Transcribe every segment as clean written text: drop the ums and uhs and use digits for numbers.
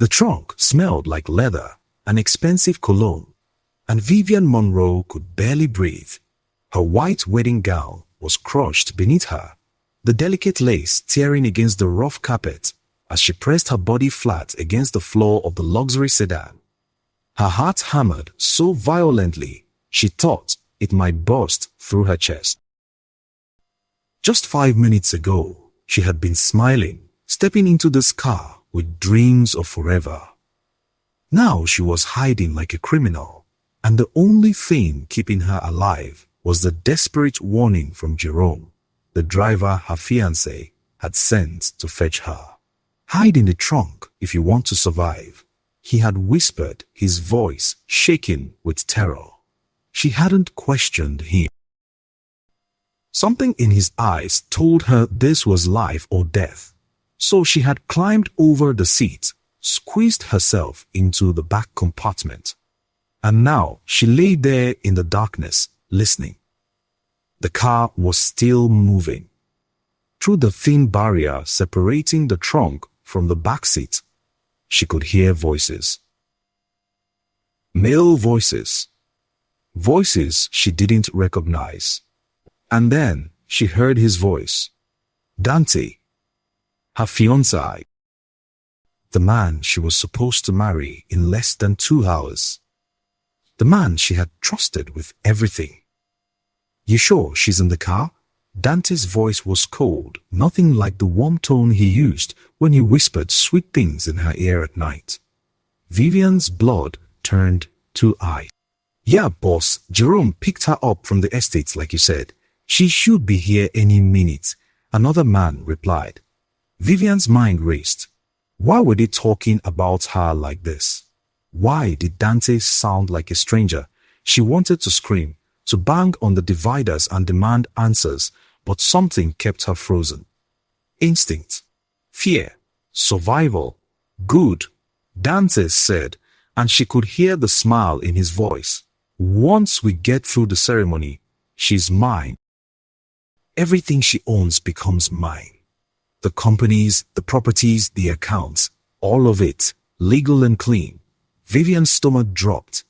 The trunk smelled like leather, an expensive cologne, and Vivian Monroe could barely breathe. Her white wedding gown was crushed beneath her, the delicate lace tearing against the rough carpet as she pressed her body flat against the floor of the luxury sedan. Her heart hammered so violently she thought it might burst through her chest. Just 5 minutes ago, she had been smiling, stepping into this car with dreams of forever. Now she was hiding like a criminal, and the only thing keeping her alive was the desperate warning from Jerome, the driver her fiancé had sent to fetch her. "Hide in the trunk if you want to survive," he had whispered, his voice shaking with terror. She hadn't questioned him. Something in his eyes told her this was life or death, so she had climbed over the seat, squeezed herself into the back compartment, and now she lay there in the darkness, listening. The car was still moving. Through the thin barrier separating the trunk from the back seat, she could hear voices. Male voices. Voices she didn't recognize. And then she heard his voice. Dante, her fiancé. The man she was supposed to marry in less than 2 hours. The man she had trusted with everything. "You sure she's in the car?" Dante's voice was cold, nothing like the warm tone he used when he whispered sweet things in her ear at night. Vivian's blood turned to ice. "Yeah, boss, Jerome picked her up from the estates like you said. She should be here any minute," another man replied. Vivian's mind raced. Why were they talking about her like this? Why did Dante sound like a stranger? She wanted to scream, to bang on the dividers and demand answers, but something kept her frozen. Instinct, fear, survival, good, Dante said, and she could hear the smile in his voice. "Once we get through the ceremony, she's mine. Everything she owns becomes mine. The companies, the properties, the accounts, all of it, legal and clean." Vivian's stomach dropped.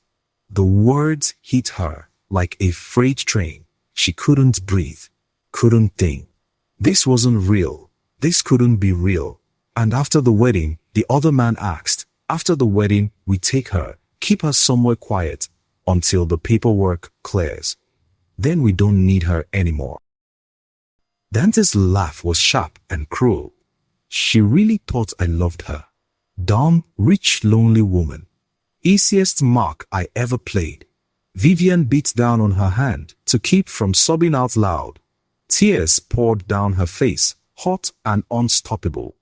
The words hit her like a freight train. She couldn't breathe, couldn't think. This wasn't real. This couldn't be real. And after the wedding, the other man asked, "After the wedding, we take her, keep her somewhere quiet until the paperwork clears. Then we don't need her anymore." Dante's laugh was sharp and cruel. "She really thought I loved her. Dumb, rich, lonely woman. Easiest mark I ever played." Vivian beat down on her hand to keep from sobbing out loud. Tears poured down her face, hot and unstoppable.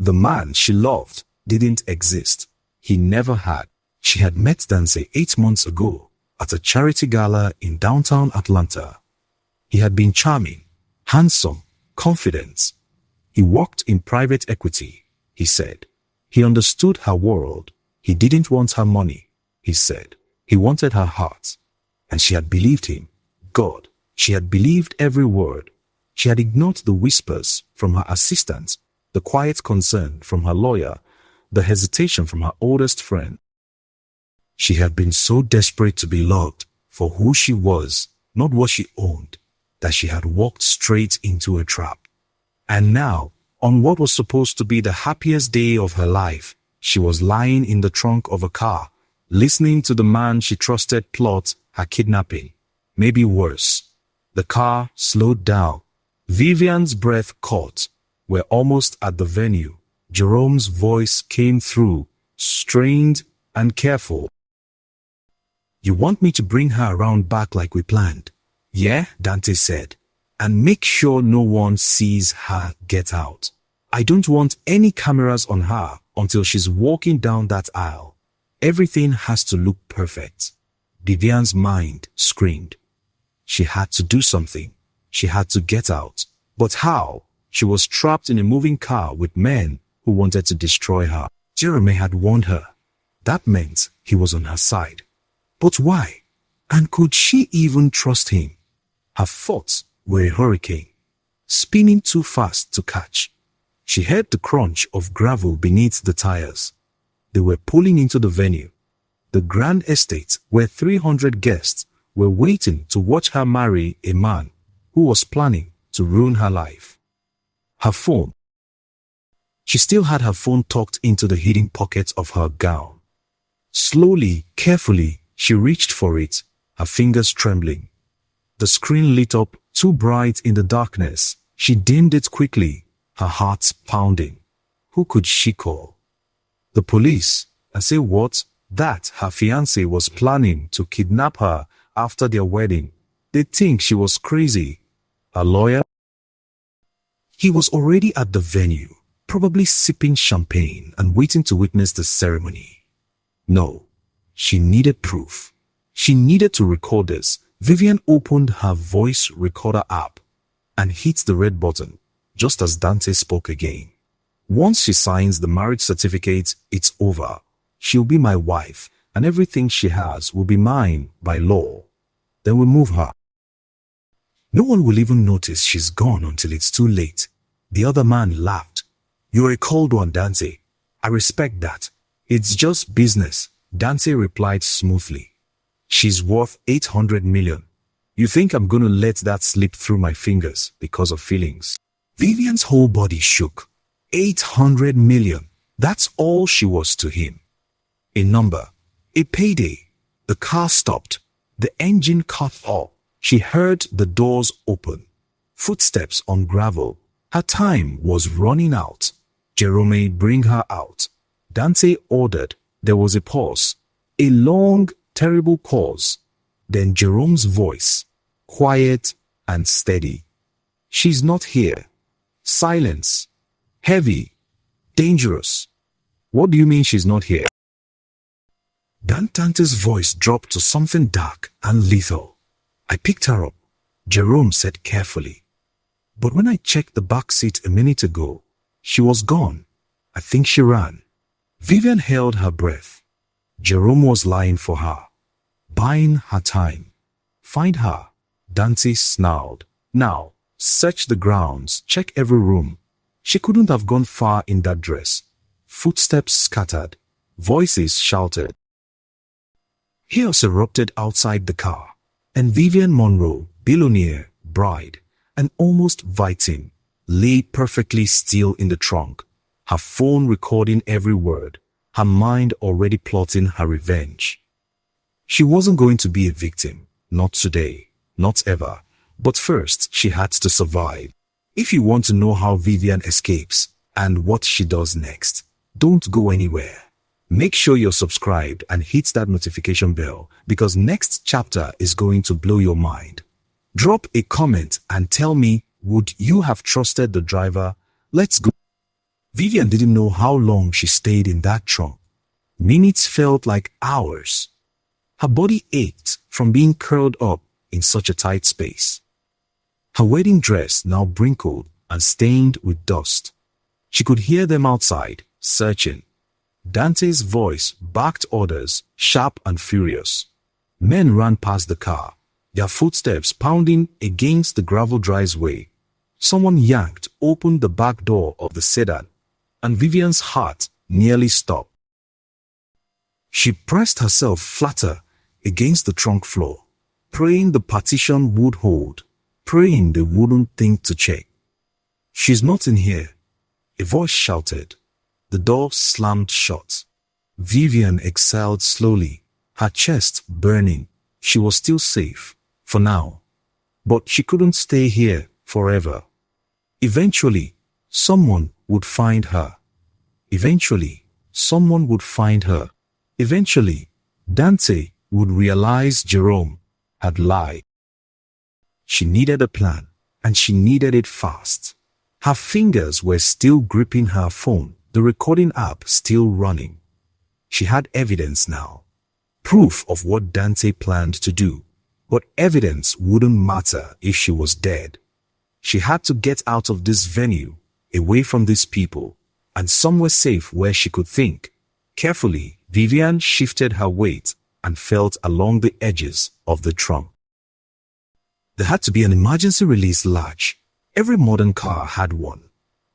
The man she loved didn't exist. He never had. She had met Dante 8 months ago at a charity gala in downtown Atlanta. He had been charming, handsome, confident. He worked in private equity, he said. He understood her world. He didn't want her money, he said. He wanted her heart. And she had believed him. God, she had believed every word. She had ignored the whispers from her assistant, the quiet concern from her lawyer, the hesitation from her oldest friend. She had been so desperate to be loved for who she was, not what she owned, that she had walked straight into a trap. And now, on what was supposed to be the happiest day of her life, she was lying in the trunk of a car, listening to the man she trusted plot her kidnapping. Maybe worse. The car slowed down. Vivian's breath caught. We're almost at the venue. Jerome's voice came through, strained and careful. "You want me to bring her around back like we planned?" "Yeah," Dante said. "And make sure no one sees her get out. I don't want any cameras on her until she's walking down that aisle. Everything has to look perfect." Vivian's mind screamed. She had to do something. She had to get out. But how? She was trapped in a moving car with men who wanted to destroy her. Jeremy had warned her. That meant he was on her side. But why? And could she even trust him? Her thoughts were a hurricane, spinning too fast to catch. She heard the crunch of gravel beneath the tires. They were pulling into the venue, the grand estate where 300 guests were waiting to watch her marry a man who was planning to ruin her life. Her phone. She still had her phone tucked into the hidden pocket of her gown. Slowly, carefully, she reached for it, her fingers trembling. The screen lit up too bright in the darkness. She dimmed it quickly, her heart pounding. Who could she call? The police, and say what? That her fiancé was planning to kidnap her after their wedding. They'd think she was crazy. Her lawyer? He was already at the venue, probably sipping champagne and waiting to witness the ceremony. No, she needed proof. She needed to record this. Vivian opened her voice recorder app and hit the red button, just as Dante spoke again. Once she signs the marriage certificate, it's over. She'll be my wife, and everything she has will be mine by law. Then we'll move her. No one will even notice she's gone until it's too late. The other man laughed. You're a cold one, Dante. I respect that. It's just business, Dante replied smoothly. She's worth 800 million. You think I'm going to let that slip through my fingers because of feelings? Vivian's whole body shook. 800 million. That's all she was to him. A number. A payday. The car stopped. The engine cut off. She heard the doors open. Footsteps on gravel. Her time was running out. Jerome, bring her out. Dante ordered. There was a pause. A long, terrible pause. Then Jerome's voice, quiet and steady. She's not here. Silence. Heavy. Dangerous. What do you mean she's not here? Dante's voice dropped to something dark and lethal. I picked her up, Jerome said carefully. But when I checked the back seat a minute ago, she was gone. I think she ran. Vivian held her breath. Jerome was lying for her, buying her time. Find her, Dante snarled. Now, search the grounds, check every room. She couldn't have gone far in that dress. Footsteps scattered. Voices shouted. Chaos erupted outside the car, and Vivian Monroe, billionaire, bride, and almost victim, lay perfectly still in the trunk, her phone recording every word, her mind already plotting her revenge. She wasn't going to be a victim, not today, not ever, but first she had to survive. If you want to know how Vivian escapes and what she does next, don't go anywhere. Make sure you're subscribed and hit that notification bell because next chapter is going to blow your mind. Drop a comment and tell me, would you have trusted the driver? Let's go. Vivian didn't know how long she stayed in that trunk. Minutes felt like hours. Her body ached from being curled up in such a tight space. Her wedding dress now wrinkled and stained with dust. She could hear them outside, searching. Dante's voice barked orders, sharp and furious. Men ran past the car, their footsteps pounding against the gravel driveway. Someone yanked open the back door of the sedan, and Vivian's heart nearly stopped. She pressed herself flatter against the trunk floor, praying the partition would hold, praying they wouldn't think to check. She's not in here, a voice shouted. The door slammed shut. Vivian exhaled slowly, her chest burning. She was still safe, for now. But she couldn't stay here forever. Eventually, someone would find her. Eventually, someone would find her. Eventually, Dante would realize Jerome had lied. She needed a plan, and she needed it fast. Her fingers were still gripping her phone, the recording app still running. She had evidence now. Proof of what Dante planned to do. But evidence wouldn't matter if she was dead. She had to get out of this venue, away from these people, and somewhere safe where she could think. Carefully, Vivian shifted her weight and felt along the edges of the trunk. There had to be an emergency release latch. Every modern car had one.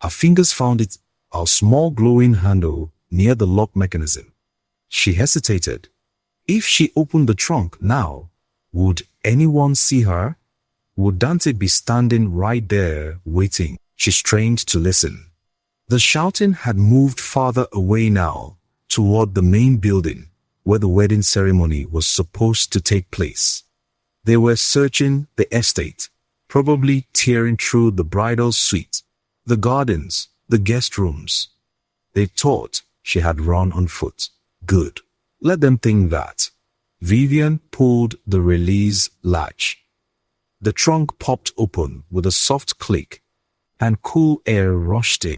Her fingers found it, a small glowing handle near the lock mechanism. She hesitated. If she opened the trunk now, would anyone see her? Would Dante be standing right there waiting? She strained to listen. The shouting had moved farther away now, toward the main building, where the wedding ceremony was supposed to take place. They were searching the estate, probably tearing through the bridal suite, the gardens, the guest rooms. They thought she had run on foot. Good. Let them think that. Vivian pulled the release latch. The trunk popped open with a soft click, and cool air rushed in.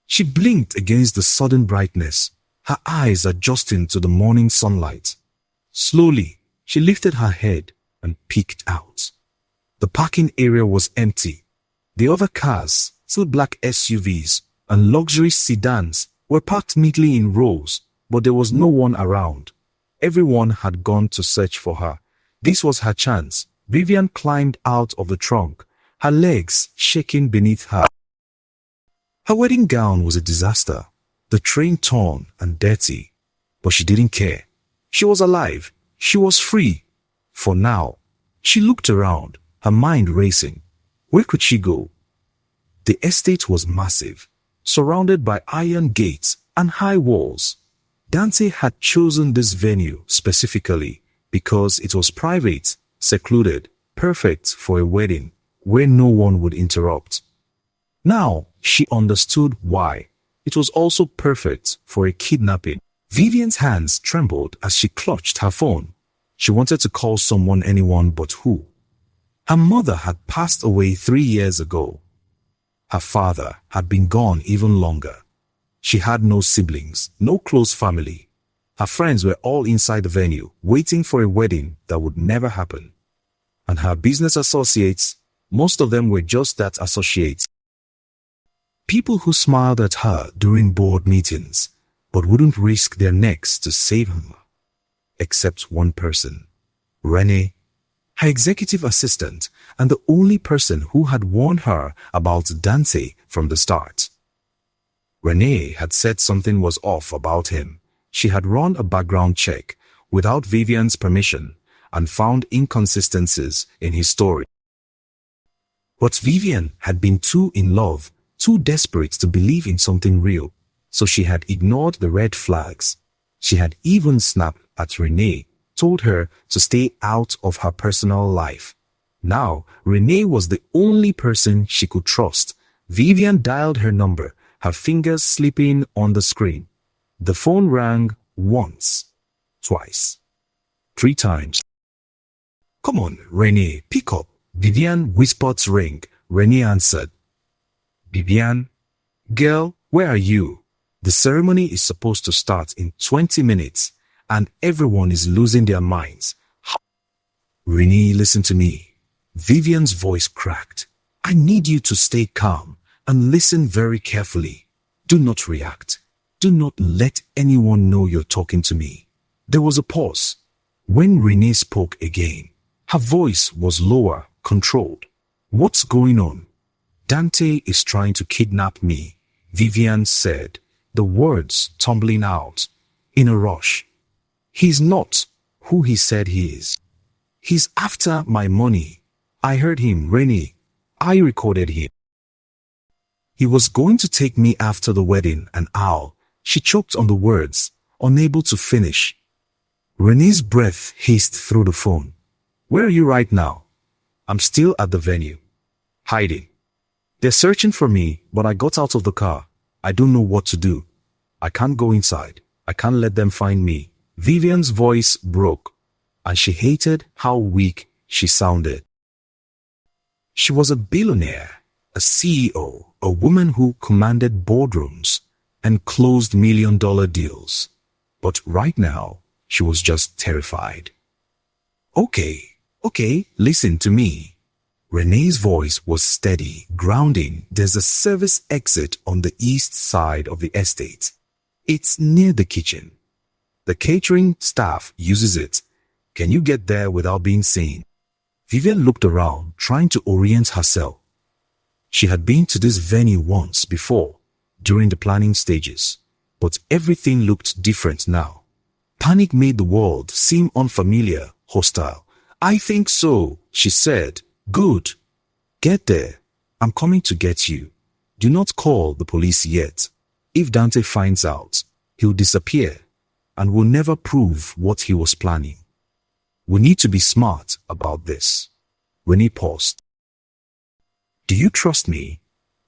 She blinked against the sudden brightness, her eyes adjusting to the morning sunlight. Slowly, she lifted her head and peeked out. The parking area was empty. The other cars, two black SUVs and luxury sedans, were parked neatly in rows, but there was no one around. Everyone had gone to search for her. This was her chance. Vivian climbed out of the trunk, her legs shaking beneath her. Her wedding gown was a disaster, the train torn and dirty, but she didn't care. She was alive. She was free. For now. She looked around, her mind racing. Where could she go? The estate was massive, surrounded by iron gates and high walls. Dante had chosen this venue specifically because it was private, secluded, perfect for a wedding where no one would interrupt. Now she understood why. It was also perfect for a kidnapping. Vivian's hands trembled as she clutched her phone. She wanted to call someone, anyone but who. Her mother had passed away 3 years ago. Her father had been gone even longer. She had no siblings, no close family. Her friends were all inside the venue, waiting for a wedding that would never happen. And her business associates, most of them were just that, associates. People who smiled at her during board meetings, but wouldn't risk their necks to save her. Except one person, Renee, her executive assistant, and the only person who had warned her about Dante from the start. Renee had said something was off about him. She had run a background check without Vivian's permission and found inconsistencies in his story. But Vivian had been too in love, too desperate to believe in something real, so she had ignored the red flags. She had even snapped at Renee, told her to stay out of her personal life. Now, Renee was the only person she could trust. Vivian dialed her number, her fingers slipping on the screen. The phone rang once, twice, 3 times. "Come on, Renee, pick up." Vivian whispered to ring. Renee answered. "Vivian? Girl, where are you? The ceremony is supposed to start in 20 minutes, and everyone is losing their minds." "Renee, listen to me." Vivian's voice cracked. "I need you to stay calm and listen very carefully. Do not react. Do not let anyone know you're talking to me." There was a pause. When Renee spoke again, her voice was lower, controlled. "What's going on?" "Dante is trying to kidnap me," Vivian said, the words tumbling out in a rush. "He's not who he said he is. He's after my money. I heard him, Renee. I recorded him. He was going to take me after the wedding, and Al." She choked on the words, unable to finish. Renee's breath hissed through the phone. "Where are you right now?" "I'm still at the venue. Hiding. They're searching for me, but I got out of the car. I don't know what to do. I can't go inside. I can't let them find me." Vivian's voice broke, and she hated how weak she sounded. She was a billionaire, a CEO, a woman who commanded boardrooms and closed million-dollar deals. But right now, she was just terrified. Okay, listen to me." Renee's voice was steady, grounding. "There's a service exit on the east side of the estate. It's near the kitchen. The catering staff uses it. Can you get there without being seen?" Vivian looked around, trying to orient herself. She had been to this venue once before, during the planning stages, But everything looked different now. Panic made the world seem unfamiliar, hostile. "I think so," she said. "Good. Get there. I'm coming to get you. Do not call the police yet. If Dante finds out, he'll disappear and will never prove what he was planning. We need to be smart about this." Renee paused. "Do you trust me?"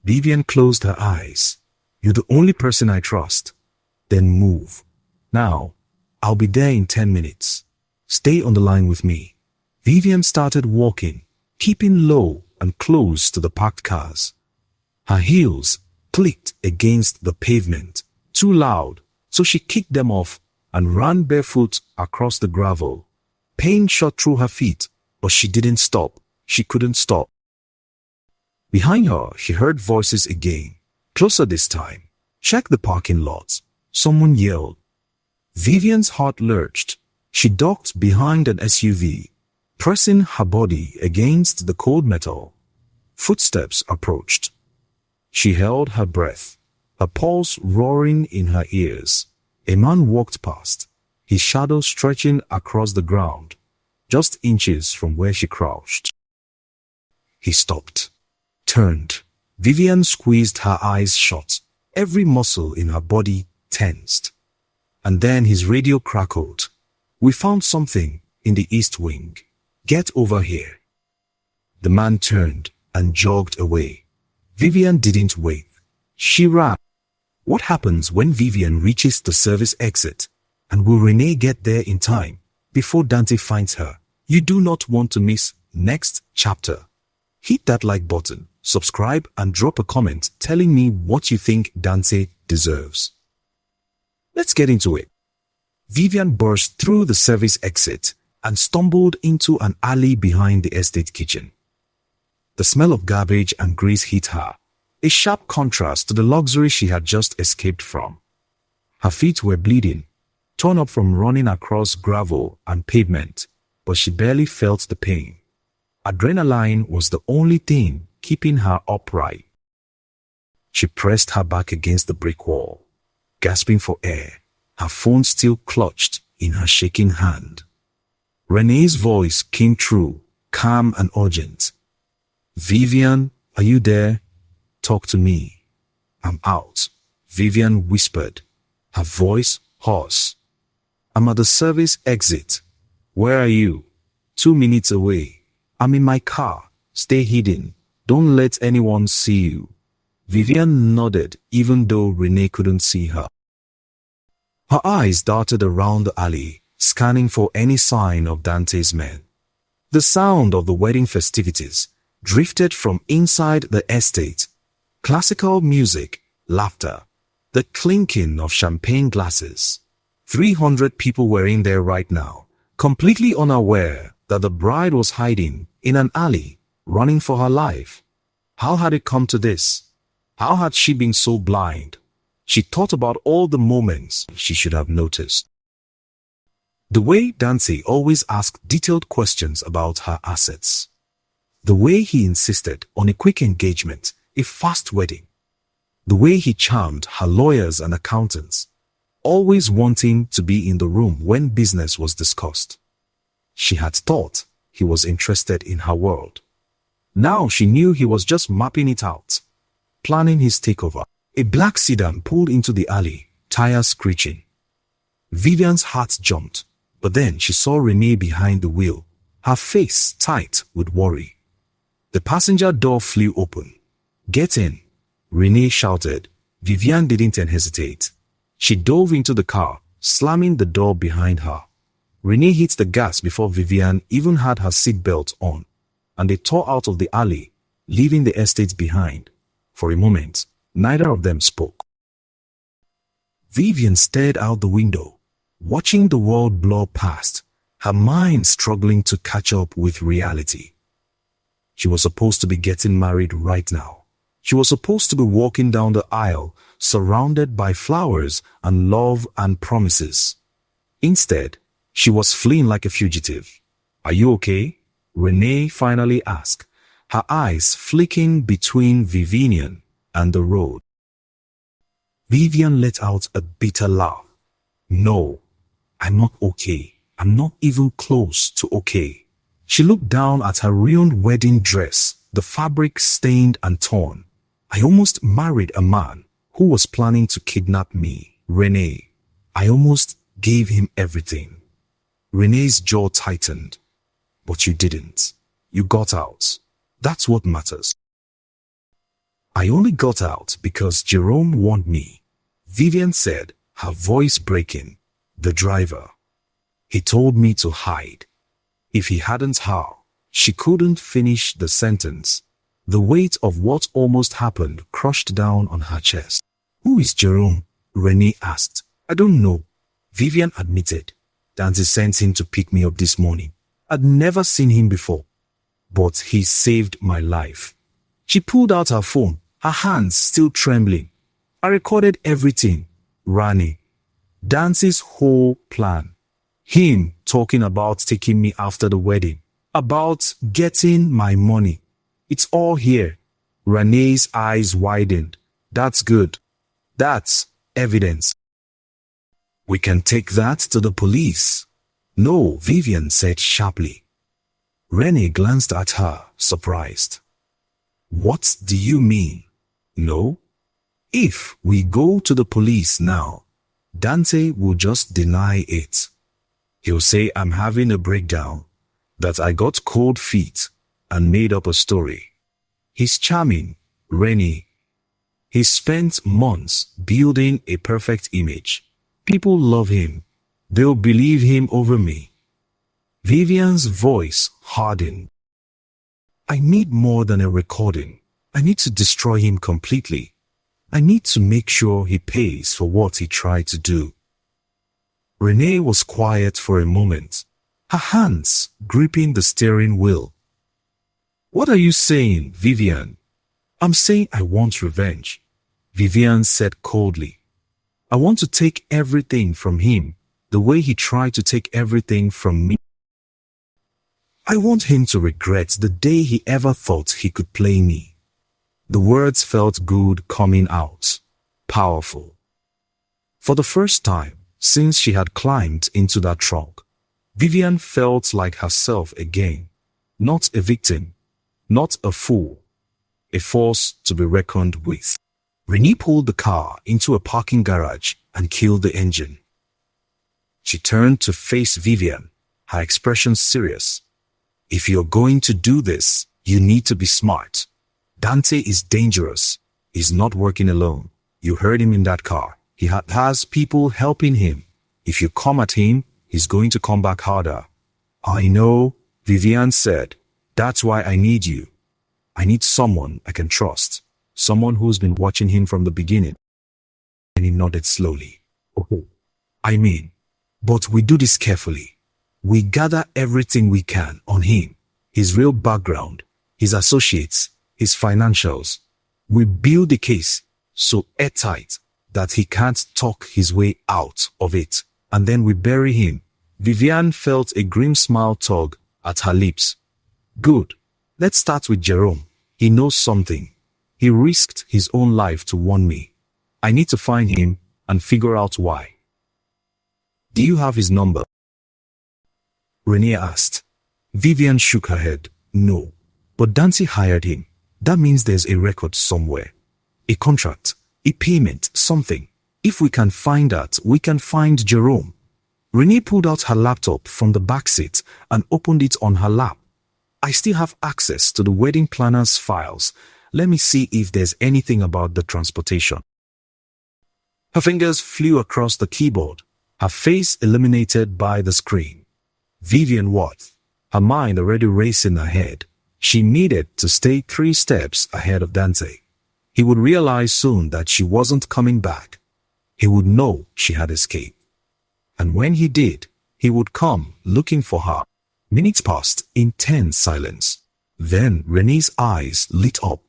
Vivian closed her eyes. "You're the only person I trust." "Then move. Now, I'll be there in 10 minutes. Stay on the line with me." Vivian started walking, keeping low and close to the parked cars. Her heels clicked against the pavement, too loud, so she kicked them off and ran barefoot across the gravel. Pain shot through her feet, but she didn't stop. She couldn't stop. Behind her, she heard voices again, closer this time. "Check the parking lot," someone yelled. Vivian's heart lurched. She ducked behind an SUV, pressing her body against the cold metal. Footsteps approached. She held her breath, her pulse roaring in her ears. A man walked past, his shadow stretching across the ground, just inches from where she crouched. He stopped, turned. Vivian squeezed her eyes shut, every muscle in her body tensed. And then his radio crackled. "We found something in the East Wing. Get over here." The man turned and jogged away. Vivian didn't wait. She ran. What happens when Vivian reaches the service exit? And will Renee get there in time before Dante finds her? You do not want to miss next chapter. Hit that like button, subscribe, and drop a comment telling me what you think Dante deserves. Let's get into it. Vivian burst through the service exit and stumbled into an alley behind the estate kitchen. The smell of garbage and grease hit her, a sharp contrast to the luxury she had just escaped from. Her feet were bleeding, torn up from running across gravel and pavement, but she barely felt the pain. Adrenaline was the only thing keeping her upright. She pressed her back against the brick wall, gasping for air, her phone still clutched in her shaking hand. Renee's voice came through, calm and urgent. "Vivian, are you there? Talk to me." "I'm out," Vivian whispered, her voice hoarse. "I'm at the service exit." "Where are you?" "2 minutes away." "I'm in my car. Stay hidden. Don't let anyone see you." Vivian nodded, even though Renee couldn't see her. Her eyes darted around the alley, scanning for any sign of Dante's men. The sound of the wedding festivities drifted from inside the estate. Classical music, laughter, the clinking of champagne glasses. 300 people were in there right now, completely unaware that the bride was hiding in an alley, running for her life. How had it come to this? How had she been so blind? She thought about all the moments she should have noticed. The way Dante always asked detailed questions about her assets. The way he insisted on a quick engagement, a fast wedding. The way he charmed her lawyers and accountants, always wanting to be in the room when business was discussed. She had thought he was interested in her world. Now she knew he was just mapping it out, planning his takeover. A black sedan pulled into the alley, tires screeching. Vivian's heart jumped, but then she saw Renee behind the wheel, her face tight with worry. The passenger door flew open. "Get in," Renee shouted. Vivian didn't hesitate. She dove into the car, slamming the door behind her. Renee hit the gas before Vivian even had her seatbelt on, and they tore out of the alley, leaving the estate behind. For a moment, neither of them spoke. Vivian stared out the window, watching the world blur past, her mind struggling to catch up with reality. She was supposed to be getting married right now. She was supposed to be walking down the aisle, surrounded by flowers and love and promises. Instead, she was fleeing like a fugitive. "Are you okay?" Renee finally asked, her eyes flicking between Vivian and the road. Vivian let out a bitter laugh. No, I'm not okay. I'm not even close to okay. She looked down at her ruined wedding dress, the fabric stained and torn. I almost married a man who was planning to kidnap me, Renee. I almost gave him everything. Renee's jaw tightened. But you didn't. You got out. That's what matters. I only got out because Jerome warned me, Vivian said, her voice breaking. The driver. He told me to hide. If he hadn't, how? She couldn't finish the sentence. The weight of what almost happened crushed down on her chest. Who is Jerome? Renee asked. I don't know. Vivian admitted. Dante sent him to pick me up this morning. I'd never seen him before. But he saved my life. She pulled out her phone, her hands still trembling. I recorded everything. Rani. Dante's whole plan. Him talking about taking me after the wedding. About getting my money. It's all here. Renee's eyes widened. That's good. That's evidence. We can take that to the police. No, Vivian said sharply. Renee glanced at her, surprised. What do you mean? No? If we go to the police now, Dante will just deny it. He'll say I'm having a breakdown, that I got cold feet and made up a story. He's charming, Rennie. He spent months building a perfect image. People love him. They'll believe him over me. Vivian's voice hardened. I need more than a recording. I need to destroy him completely. I need to make sure he pays for what he tried to do. Renee was quiet for a moment, her hands gripping the steering wheel. What are you saying, Vivian? I'm saying I want revenge, Vivian said coldly. I want to take everything from him, the way he tried to take everything from me. I want him to regret the day he ever thought he could play me. The words felt good coming out, powerful. For the first time since she had climbed into that trunk, Vivian felt like herself again, not a victim, not a fool, a force to be reckoned with. Renee pulled the car into a parking garage and killed the engine. She turned to face Vivian, her expression serious. If you're going to do this, you need to be smart. Dante is dangerous. He's not working alone. You heard him in that car. He has people helping him. If you come at him, he's going to come back harder. I know, Vivian said. That's why I need you. I need someone I can trust. Someone who's been watching him from the beginning. And he nodded slowly. Okay. I mean, but we do this carefully. We gather everything we can on him, his real background, his associates, his financials. We build the case so airtight that he can't talk his way out of it. And then we bury him. Vivian felt a grim smile tug at her lips. Good. Let's start with Jerome. He knows something. He risked his own life to warn me. I need to find him and figure out why. Do you have his number? Renee asked. Vivian shook her head. No. But Dante hired him. That means there's a record somewhere. A contract, a payment, something. If we can find that, we can find Jerome. Renee pulled out her laptop from the back seat and opened it on her lap. I still have access to the wedding planner's files. Let me see if there's anything about the transportation. Her fingers flew across the keyboard, her face illuminated by the screen. Vivian what? Her mind already racing ahead. She needed to stay 3 steps ahead of Dante. He would realize soon that she wasn't coming back. He would know she had escaped. And when he did, he would come looking for her. Minutes passed in tense silence. Then Renee's eyes lit up.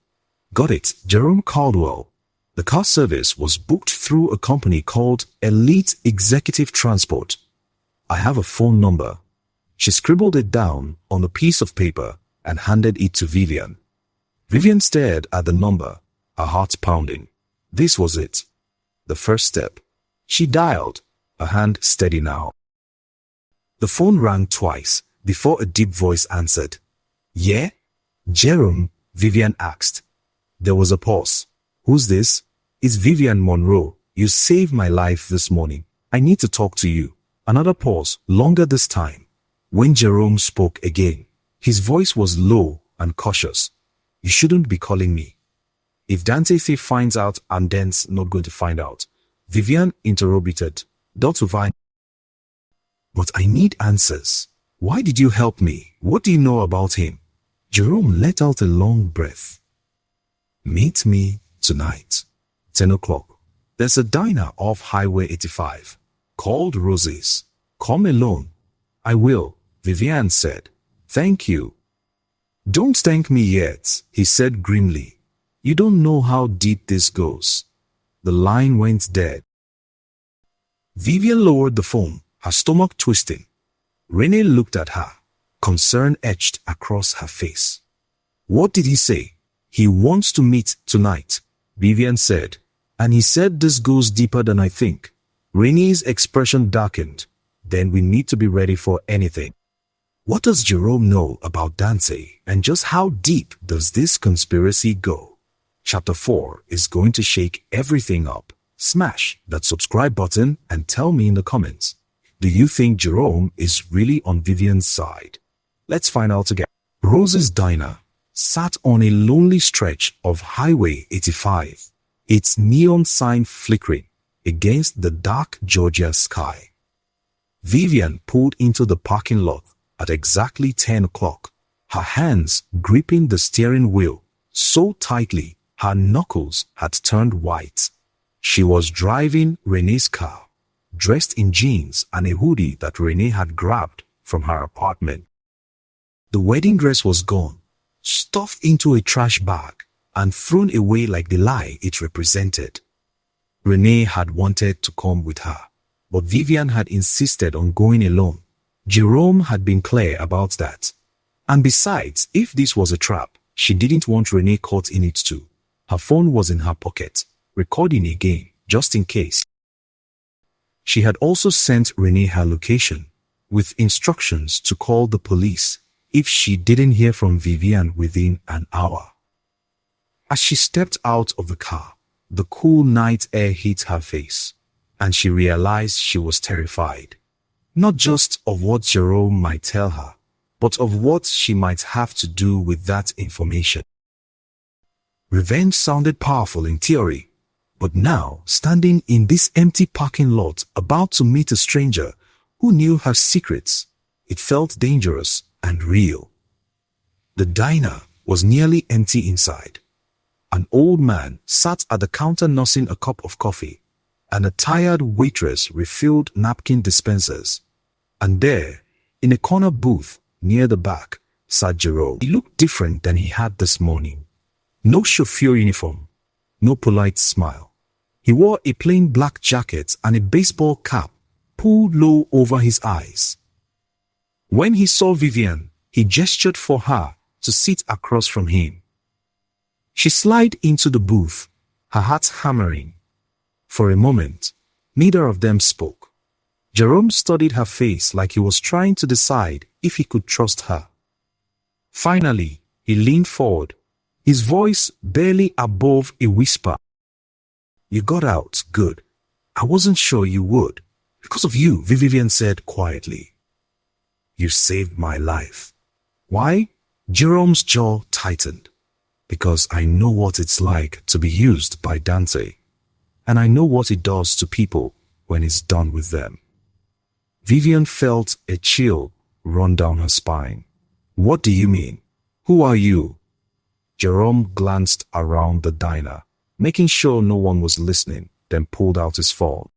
Got it, Jerome Caldwell. The car service was booked through a company called Elite Executive Transport. I have a phone number. She scribbled it down on a piece of paper and handed it to Vivian. Vivian stared at the number, her heart pounding. This was it. The first step. She dialed, her hand steady now. The phone rang twice before a deep voice answered. Yeah? Jerome, Vivian asked. There was a pause. Who's this? It's Vivian Monroe. You saved my life this morning. I need to talk to you. Another pause, longer this time. When Jerome spoke again, his voice was low and cautious. You shouldn't be calling me. If Dante thief finds out, I'm then's not going to find out. Vivian interrogated. But I need answers. Why did you help me? What do you know about him? Jerome let out a long breath. Meet me tonight, 10 o'clock. There's a diner off Highway 85 called Rosie's. Come alone. I will, Vivian said. Thank you. Don't thank me yet, he said grimly. You don't know how deep this goes. The line went dead. Vivian lowered the phone, her stomach twisting. Renee looked at her, concern etched across her face. What did he say? He wants to meet tonight, Vivian said. And he said this goes deeper than I think. Renee's expression darkened. Then we need to be ready for anything. What does Jerome know about Dante, and just how deep does this conspiracy go? Chapter 4 is going to shake everything up. Smash that subscribe button and tell me in the comments. Do you think Jerome is really on Vivian's side? Let's find out together. Rose's diner sat on a lonely stretch of Highway 85, its neon sign flickering against the dark Georgia sky. Vivian pulled into the parking lot at exactly 10 o'clock, her hands gripping the steering wheel so tightly her knuckles had turned white. She was driving Renee's car, dressed in jeans and a hoodie that Renee had grabbed from her apartment. The wedding dress was gone, stuffed into a trash bag and thrown away like the lie it represented. Renee had wanted to come with her, but Vivian had insisted on going alone. Jerome had been clear about that. And besides, if this was a trap, she didn't want Renee caught in it too. Her phone was in her pocket, recording again, just in case. She had also sent Renee her location, with instructions to call the police if she didn't hear from Vivian within an hour. As she stepped out of the car, the cool night air hit her face, and she realized she was terrified. Not just of what Jerome might tell her, but of what she might have to do with that information. Revenge sounded powerful in theory, but now, standing in this empty parking lot about to meet a stranger who knew her secrets, it felt dangerous and real. The diner was nearly empty inside. An old man sat at the counter nursing a cup of coffee, and a tired waitress refilled napkin dispensers. And there, in a corner booth near the back, sat Jerome. He looked different than he had this morning. No chauffeur uniform, no polite smile. He wore a plain black jacket and a baseball cap pulled low over his eyes. When he saw Vivian, he gestured for her to sit across from him. She slid into the booth, her heart hammering. For a moment, neither of them spoke. Jerome studied her face like he was trying to decide if he could trust her. Finally, he leaned forward, his voice barely above a whisper. You got out, good. I wasn't sure you would. Because of you, Vivian said quietly. You saved my life. Why? Jerome's jaw tightened. Because I know what it's like to be used by Dante. And I know what it does to people when it's done with them. Vivian felt a chill run down her spine. What do you mean? Who are you? Jerome glanced around the diner, making sure no one was listening, then pulled out his phone.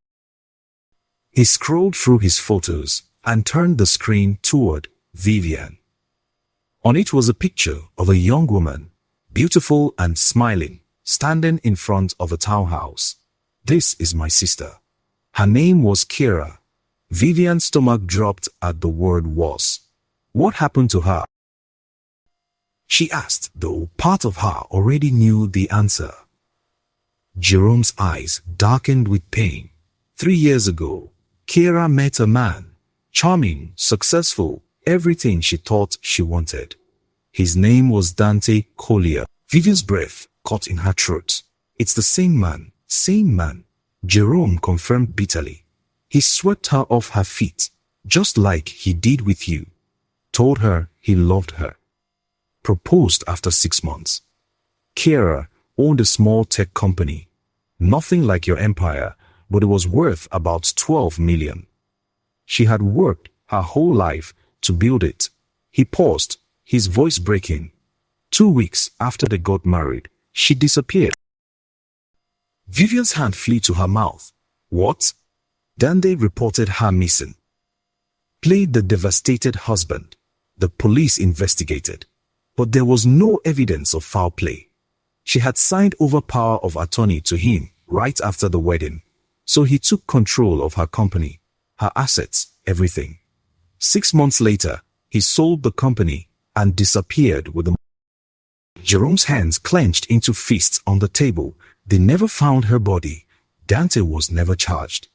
He scrolled through his photos and turned the screen toward Vivian. On it was a picture of a young woman, beautiful and smiling, standing in front of a townhouse. This is my sister. Her name was Kira. Vivian's stomach dropped at the word was. What happened to her? She asked, though part of her already knew the answer. Jerome's eyes darkened with pain. 3 years ago, Kira met a man, charming, successful, everything she thought she wanted. His name was Dante Collier. Vivian's breath caught in her throat. It's the same man, same man. Jerome confirmed bitterly. He swept her off her feet, just like he did with you. Told her he loved her. Proposed after 6 months. Kira owned a small tech company. Nothing like your empire, but it was worth about 12 million. She had worked her whole life to build it. He paused, his voice breaking. 2 weeks after they got married, she disappeared. Vivian's hand flew to her mouth. What? Dante reported her missing. Played the devastated husband. The police investigated, but there was no evidence of foul play. She had signed over power of attorney to him right after the wedding, so he took control of her company, her assets, everything. 6 months later, he sold the company and disappeared with the money. Jerome's hands clenched into fists on the table. They never found her body. Dante was never charged.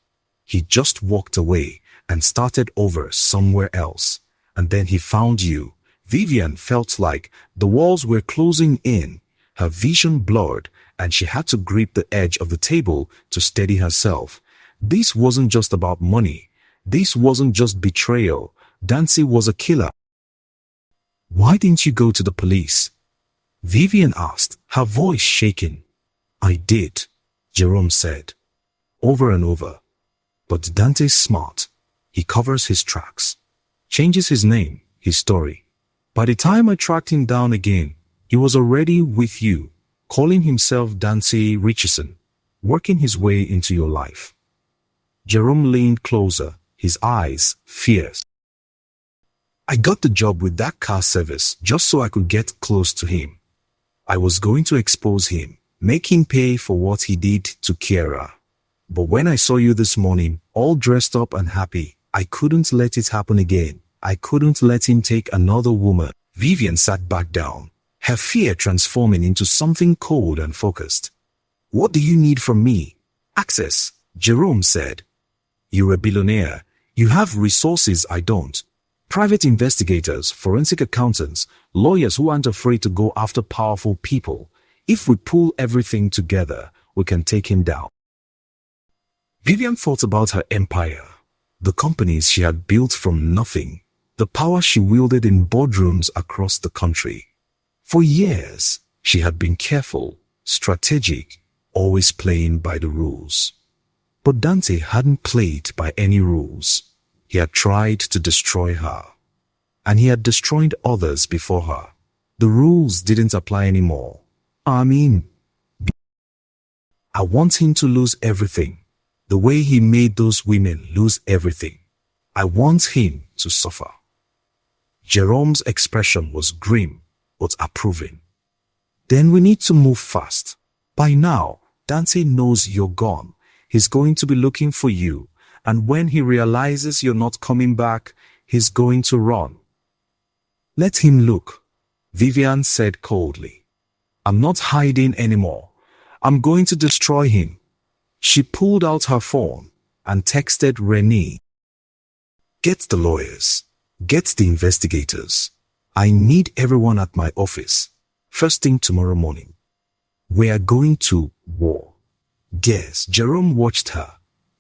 He just walked away and started over somewhere else. And then he found you. Vivian felt like the walls were closing in. Her vision blurred, and she had to grip the edge of the table to steady herself. This wasn't just about money. This wasn't just betrayal. Dante was a killer. Why didn't you go to the police? Vivian asked, her voice shaking. I did, Jerome said, over and over. But Dante's smart. He covers his tracks, changes his name, his story. By the time I tracked him down again, he was already with you, calling himself Dante Richardson, working his way into your life. Jerome leaned closer, his eyes fierce. I got the job with that car service just so I could get close to him. I was going to expose him, make him pay for what he did to Kira. But when I saw you this morning, all dressed up and happy, I couldn't let it happen again. I couldn't let him take another woman. Vivian sat back down, her fear transforming into something cold and focused. What do you need from me? Access, Jerome said. You're a billionaire. You have resources I don't. Private investigators, forensic accountants, lawyers who aren't afraid to go after powerful people. If we pull everything together, we can take him down. Vivian thought about her empire, the companies she had built from nothing, the power she wielded in boardrooms across the country. For years, she had been careful, strategic, always playing by the rules. But Dante hadn't played by any rules. He had tried to destroy her, and he had destroyed others before her. The rules didn't apply anymore. I want him to lose everything, the way he made those women lose everything. I want him to suffer. Jerome's expression was grim, but approving. Then we need to move fast. By now, Dante knows you're gone. He's going to be looking for you. And when he realizes you're not coming back, he's going to run. Let him look, Vivian said coldly. I'm not hiding anymore. I'm going to destroy him. She pulled out her phone and texted Renee. Get the lawyers. Get the investigators. I need everyone at my office. First thing tomorrow morning. We are going to war. Yes, Jerome watched her,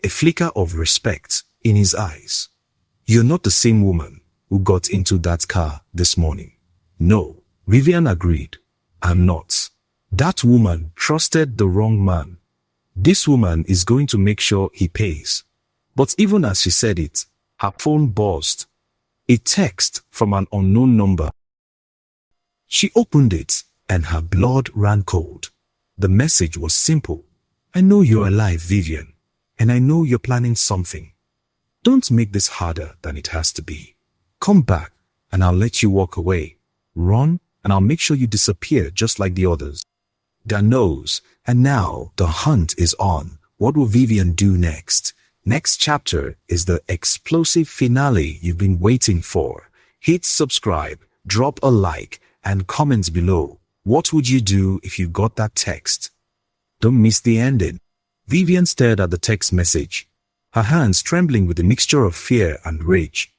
a flicker of respect in his eyes. You're not the same woman who got into that car this morning. No, Vivian agreed. I'm not. That woman trusted the wrong man. This woman is going to make sure he pays. But even as she said it, her phone buzzed. A text from an unknown number. She opened it and her blood ran cold. The message was simple. I know you're alive, Vivian, and I know you're planning something. Don't make this harder than it has to be. Come back and I'll let you walk away. Run and I'll make sure you disappear just like the others. Dan knows, and now the hunt is on. What will Vivian do next? Next chapter is the explosive finale you've been waiting for. Hit subscribe, drop a like, and comment below. What would you do if you got that text? Don't miss the ending. Vivian stared at the text message, her hands trembling with a mixture of fear and rage.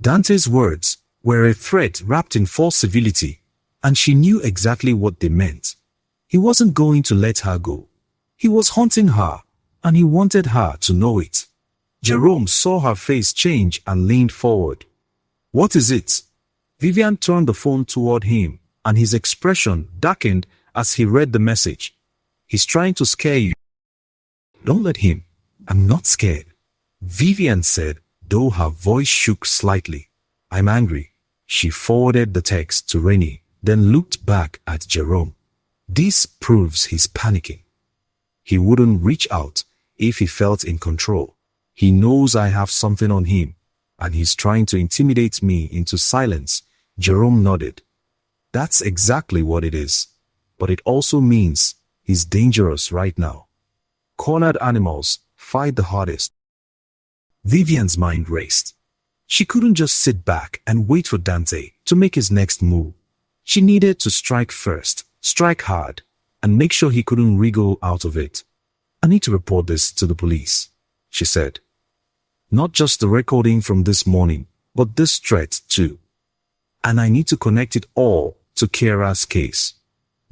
Dante's words were a threat wrapped in false civility, and she knew exactly what they meant. He wasn't going to let her go. He was haunting her, and he wanted her to know it. Jerome saw her face change and leaned forward. What is it? Vivian turned the phone toward him, and his expression darkened as he read the message. He's trying to scare you. Don't let him. I'm not scared, Vivian said, though her voice shook slightly. I'm angry. She forwarded the text to Rennie, then looked back at Jerome. This proves he's panicking. He wouldn't reach out if he felt in control. He knows I have something on him, and he's trying to intimidate me into silence. Jerome nodded. That's exactly what it is, but it also means he's dangerous right now. Cornered animals fight the hardest. Vivian's mind raced. She couldn't just sit back and wait for Dante to make his next move. She needed to strike first, strike hard, and make sure he couldn't wriggle out of it. I need to report this to the police, she said. Not just the recording from this morning, but this threat too. And I need to connect it all to Kira's case.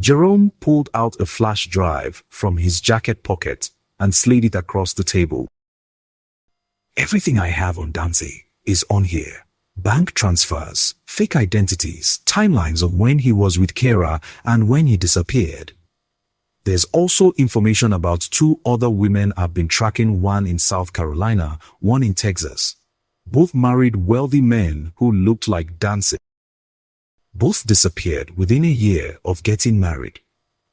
Jerome pulled out a flash drive from his jacket pocket and slid it across the table. Everything I have on Dante is on here. Bank transfers, fake identities, timelines of when he was with Kira and when he disappeared. There's also information about 2 other women I've been tracking, one in South Carolina, one in Texas. Both married wealthy men who looked like Dante. Both disappeared within a year of getting married.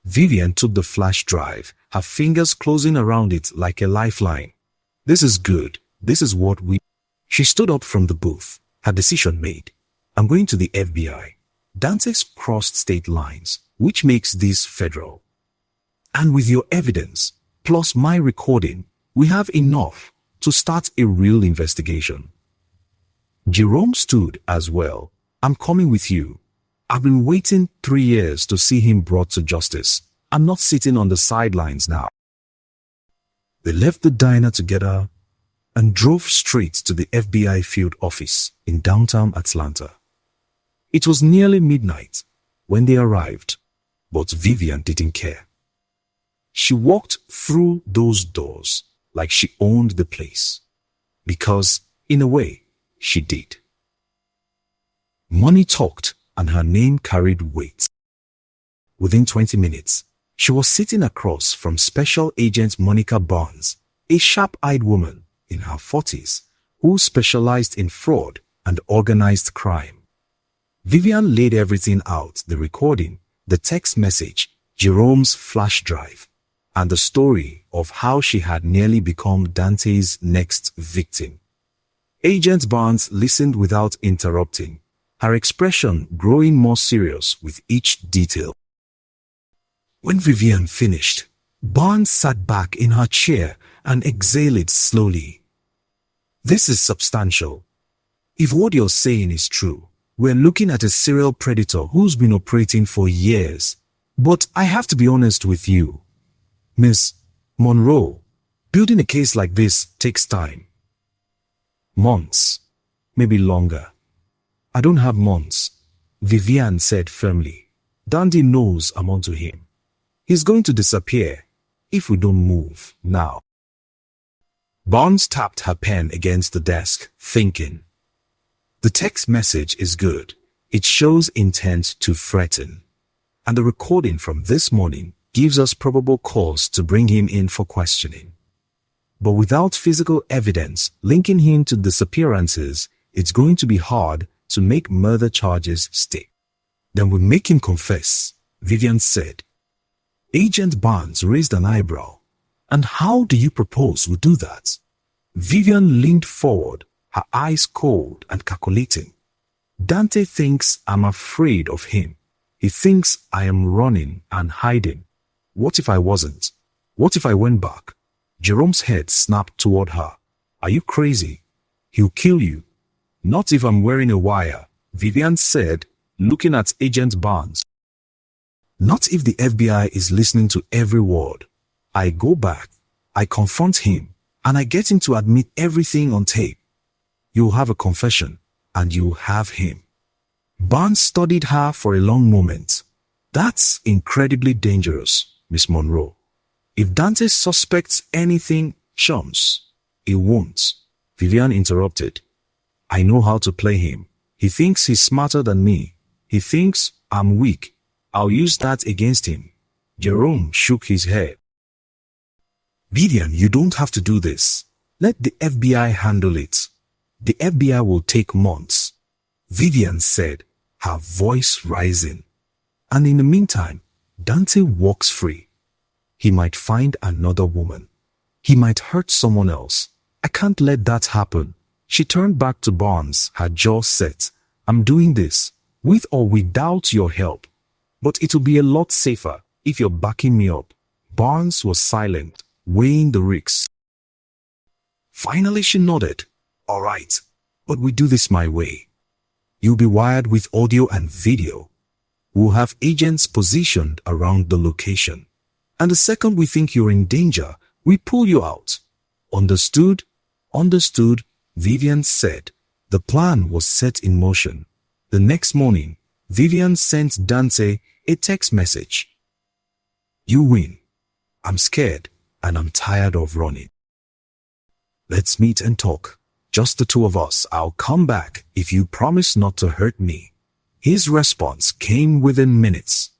Vivian took the flash drive, her fingers closing around it like a lifeline. This is good. This is what we... She stood up from the booth, her decision made. I'm going to the FBI. Dante's crossed state lines, which makes this federal. And with your evidence, plus my recording, we have enough to start a real investigation. Jerome stood as well. I'm coming with you. I've been waiting 3 years to see him brought to justice. I'm not sitting on the sidelines now. They left the diner together and drove straight to the FBI field office in downtown Atlanta. It was nearly midnight when they arrived, but Vivian didn't care. She walked through those doors like she owned the place, because, in a way, she did. Money talked, and her name carried weight. Within 20 minutes, she was sitting across from Special Agent Monica Barnes, a sharp-eyed woman in her 40s who specialized in fraud and organized crime. Vivian laid everything out: the recording, the text message, Jerome's flash drive, and the story of how she had nearly become Dante's next victim. Agent Barnes listened without interrupting, her expression growing more serious with each detail. When Vivian finished, Barnes sat back in her chair and exhaled slowly. This is substantial. If what you're saying is true, we're looking at a serial predator who's been operating for years. But I have to be honest with you, Miss Monroe, building a case like this takes time. Months, maybe longer. I don't have months, Vivian said firmly. Dandy knows I'm onto him. He's going to disappear if we don't move now. Barnes tapped her pen against the desk, thinking. The text message is good. It shows intent to threaten. And the recording from this morning gives us probable cause to bring him in for questioning. But without physical evidence linking him to disappearances, it's going to be hard to make murder charges stick. Then we make him confess, Vivian said. Agent Barnes raised an eyebrow. And how do you propose we do that? Vivian leaned forward, her eyes cold and calculating. Dante thinks I'm afraid of him. He thinks I am running and hiding. What if I wasn't? What if I went back? Jerome's head snapped toward her. Are you crazy? He'll kill you. Not if I'm wearing a wire, Vivian said, looking at Agent Barnes. Not if the FBI is listening to every word, I go back, I confront him, and I get him to admit everything on tape. You'll have a confession, and you'll have him. Barnes studied her for a long moment. That's incredibly dangerous, Miss Monroe. If Dante suspects anything, chums, he won't. Vivian interrupted. I know how to play him. He thinks he's smarter than me. He thinks I'm weak. I'll use that against him. Jerome shook his head. Vivian, you don't have to do this. Let the FBI handle it. The FBI will take months. Vivian said, her voice rising. And in the meantime, Dante walks free. He might find another woman. He might hurt someone else. I can't let that happen. She turned back to Barnes, her jaw set. I'm doing this, with or without your help. But it will be a lot safer if you're backing me up. Barnes was silent, weighing the risks. Finally she nodded. All right, but we do this my way. You'll be wired with audio and video. We'll have agents positioned around the location. And the second we think you're in danger, we pull you out. Understood? Understood, Vivian said. The plan was set in motion. The next morning, Vivian sent Dante a text message. You win. I'm scared and I'm tired of running. Let's meet and talk. Just the two of us. I'll come back if you promise not to hurt me. His response came within minutes.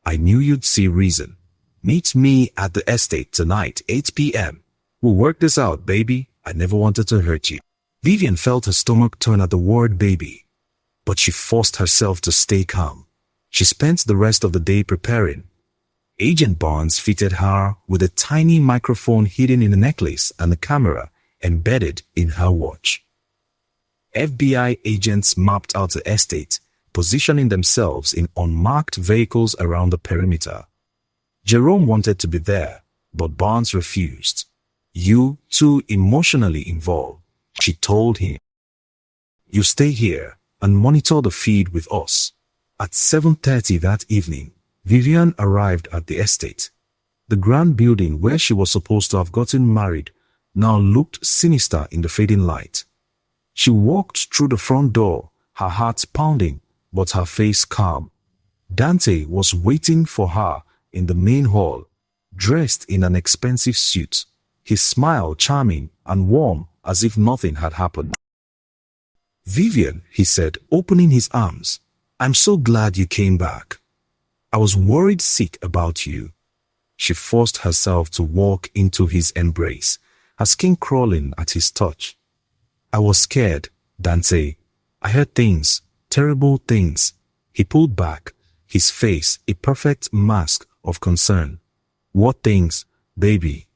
I knew you'd see reason. Meet me at the estate tonight, 8 p.m. We'll work this out, baby. I never wanted to hurt you. Vivian felt her stomach turn at the word baby, but she forced herself to stay calm. She spent the rest of the day preparing. Agent Barnes fitted her with a tiny microphone hidden in the necklace and a camera embedded in her watch. FBI agents mapped out the estate, positioning themselves in unmarked vehicles around the perimeter. Jerome wanted to be there, but Barnes refused. You too emotionally involved, she told him. You stay here and monitor the feed with us. At 7:30 that evening, Vivian arrived at the estate. The grand building where she was supposed to have gotten married now looked sinister in the fading light. She walked through the front door, her heart pounding, but her face calm. Dante was waiting for her in the main hall, dressed in an expensive suit, his smile charming and warm as if nothing had happened. Vivian, he said, opening his arms, I'm so glad you came back. I was worried sick about you. She forced herself to walk into his embrace, her skin crawling at his touch. I was scared, Dante. I heard things, terrible things. He pulled back, his face a perfect mask of concern. What things, baby?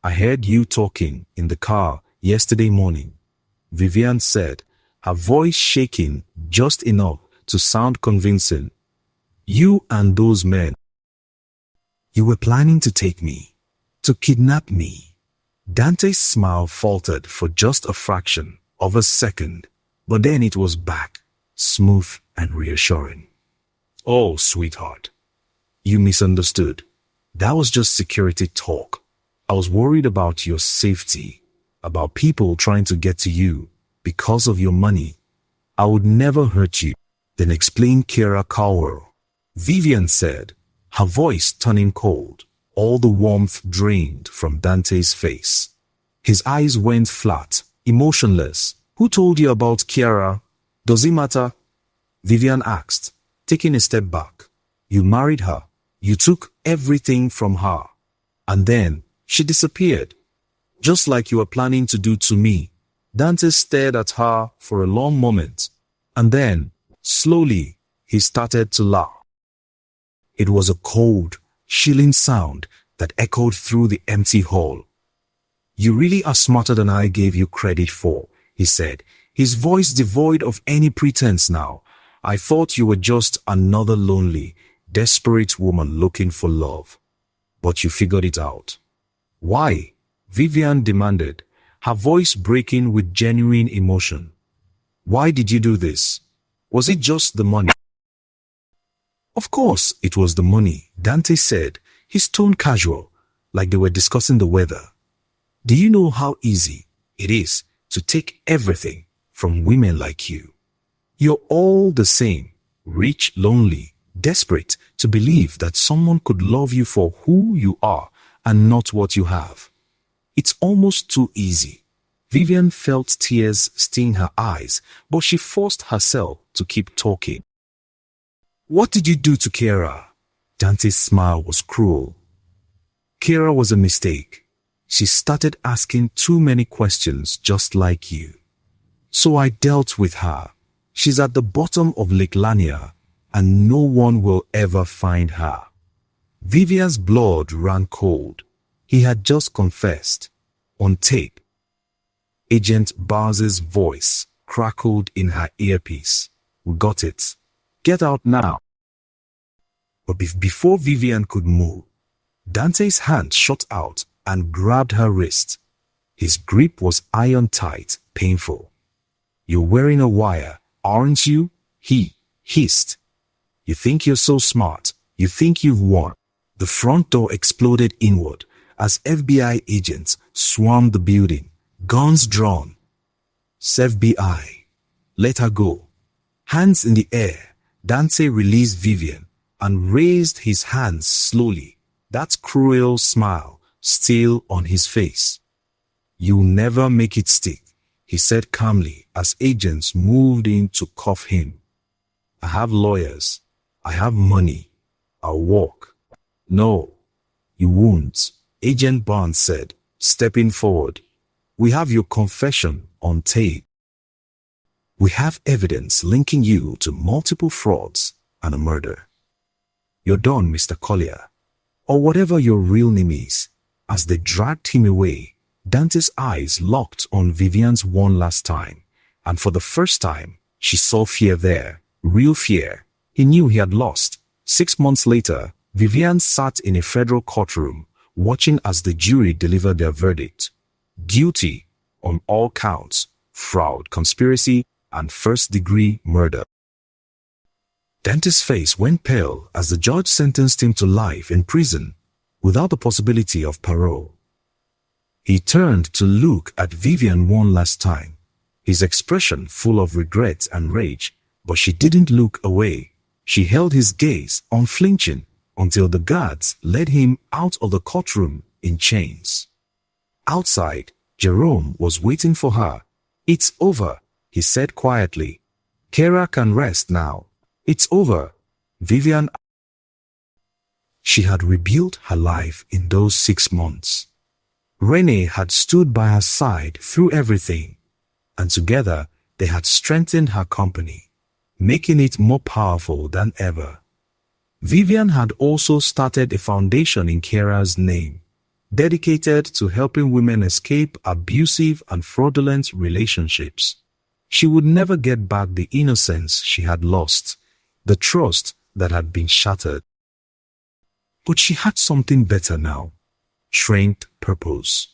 I heard you talking in the car yesterday morning, Vivian said, her voice shaking just enough to sound convincing. You and those men. You were planning to take me, to kidnap me. Dante's smile faltered for just a fraction of a second, but then it was back, smooth and reassuring. Oh, sweetheart, you misunderstood. That was just security talk. I was worried about your safety, about people trying to get to you because of your money. I would never hurt you. Then explained Kira Cowell. Vivian said, her voice turning cold, all the warmth drained from Dante's face. His eyes went flat, emotionless. Who told you about Kiara? Does it matter? Vivian asked, taking a step back. You married her. You took everything from her. And then she disappeared, just like you were planning to do to me. Dante stared at her for a long moment, and then, slowly, he started to laugh. It was a cold, chilling sound that echoed through the empty hall. You really are smarter than I gave you credit for, he said, his voice devoid of any pretense now. I thought you were just another lonely, desperate woman looking for love. But you figured it out. Why? Vivian demanded, her voice breaking with genuine emotion. Why did you do this? Was it just the money? Of course it was the money, Dante said, his tone casual. like they were discussing the weather. Do you know how easy it is to take everything from women like you? You're all the same, rich, lonely, desperate to believe that someone could love you for who you are and not what you have. It's almost too easy. Vivian felt tears sting her eyes, but she forced herself to keep talking. What did you do to Kira? Dante's smile was cruel. Kira was a mistake. She started asking too many questions just like you. So I dealt with her. She's at the bottom of Lake Lanier, and no one will ever find her. Vivian's blood ran cold. He had just confessed. On tape. Agent Bars's voice crackled in her earpiece. We got it. Get out now. But before Vivian could move, Dante's hand shot out and grabbed her wrist. His grip was iron-tight, painful. You're wearing a wire, aren't you? He hissed. You think you're so smart. You think you've won. The front door exploded inward as FBI agents swarmed the building, guns drawn. FBI. Let her go. Hands in the air, Dante released Vivian and raised his hands slowly, that cruel smile still on his face. You'll never make it stick, he said calmly as agents moved in to cuff him. I have lawyers. I have money. I'll walk. No, you won't, Agent Barnes said, stepping forward. We have your confession on tape. We have evidence linking you to multiple frauds and a murder. You're done, Mr. Collier, or whatever your real name is. As they dragged him away, Dante's eyes locked on Vivian's one last time, and for the first time, she saw fear there, real fear. He knew he had lost. 6 months later, Vivian sat in a federal courtroom, watching as the jury delivered their verdict. Guilty on all counts, fraud, conspiracy, and first-degree murder. Dante's face went pale as the judge sentenced him to life in prison without the possibility of parole. He turned to look at Vivian one last time, his expression full of regret and rage, but she didn't look away. She held his gaze unflinching until the guards led him out of the courtroom in chains. Outside, Jerome was waiting for her. It's over, he said quietly. Kira can rest now. It's over. Vivian. She had rebuilt her life in those 6 months. Renee had stood by her side through everything, and together they had strengthened her company, making it more powerful than ever. Vivian had also started a foundation in Kira's name, dedicated to helping women escape abusive and fraudulent relationships. She would never get back the innocence she had lost, the trust that had been shattered. But she had something better now, strength, purpose,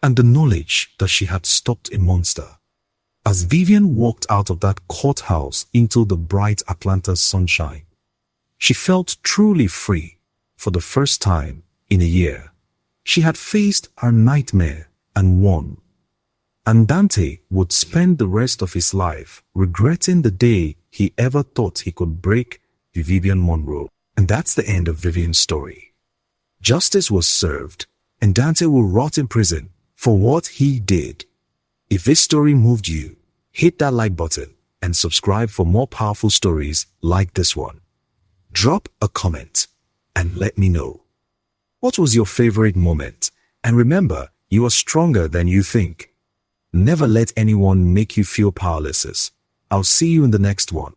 and the knowledge that she had stopped a monster. As Vivian walked out of that courthouse into the bright Atlanta sunshine, she felt truly free for the first time in a year. She had faced her nightmare and won. And Dante would spend the rest of his life regretting the day he ever thought he could break Vivian Monroe. And that's the end of Vivian's story. Justice was served, and Dante will rot in prison for what he did. If this story moved you, hit that like button and subscribe for more powerful stories like this one. Drop a comment and let me know. What was your favorite moment? And remember, you are stronger than you think. Never let anyone make you feel powerless. I'll see you in the next one.